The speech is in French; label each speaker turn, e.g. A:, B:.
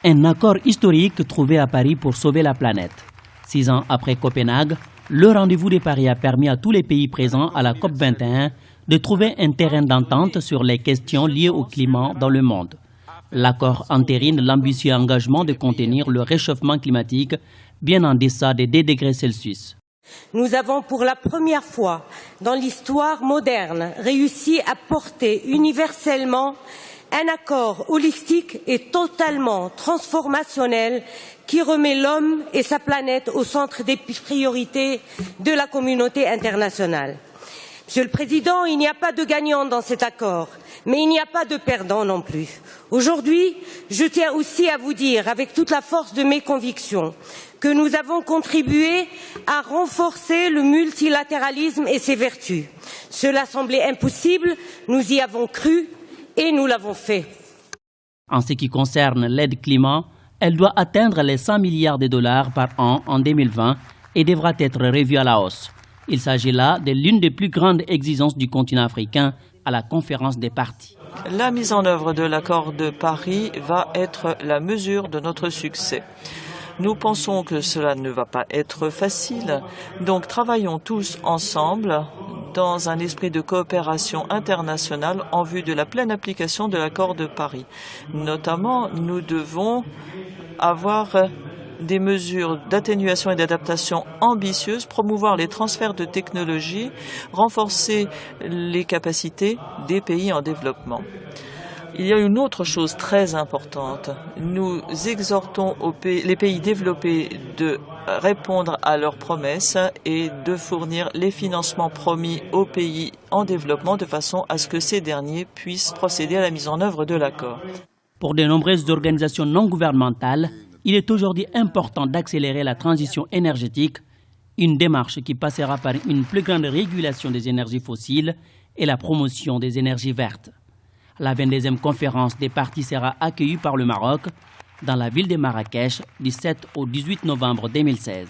A: Un accord historique trouvé à Paris pour sauver la planète. 6 ans après Copenhague, le rendez-vous de Paris a permis à tous les pays présents à la COP21 de trouver un terrain d'entente sur les questions liées au climat dans le monde. L'accord entérine l'ambitieux engagement de contenir le réchauffement climatique bien en deçà des 2 degrés Celsius.
B: Nous avons pour la première fois dans l'histoire moderne réussi à porter universellement un accord holistique et totalement transformationnel qui remet l'homme et sa planète au centre des priorités de la communauté internationale. Monsieur le Président, il n'y a pas de gagnant dans cet accord, mais il n'y a pas de perdant non plus. Aujourd'hui, je tiens aussi à vous dire, avec toute la force de mes convictions, que nous avons contribué à renforcer le multilatéralisme et ses vertus. Cela semblait impossible, nous y avons cru et nous l'avons fait.
A: En ce qui concerne l'aide climat, elle doit atteindre les 100 milliards de dollars par an en 2020 et devra être revue à la hausse. Il s'agit là de l'une des plus grandes exigences du continent africain à la conférence des parties.
C: La mise en œuvre de l'accord de Paris va être la mesure de notre succès. Nous pensons que cela ne va pas être facile, donc travaillons tous ensemble dans un esprit de coopération internationale en vue de la pleine application de l'accord de Paris. Notamment, nous devons avoir des mesures d'atténuation et d'adaptation ambitieuses, promouvoir les transferts de technologies, renforcer les capacités des pays en développement. Il y a une autre chose très importante. Nous exhortons les pays développés de répondre à leurs promesses et de fournir les financements promis aux pays en développement de façon à ce que ces derniers puissent procéder à la mise en œuvre de l'accord.
A: Pour de nombreuses organisations non gouvernementales, il est aujourd'hui important d'accélérer la transition énergétique, une démarche qui passera par une plus grande régulation des énergies fossiles et la promotion des énergies vertes. La 22e conférence des parties sera accueillie par le Maroc dans la ville de Marrakech du 7 au 18 novembre 2016.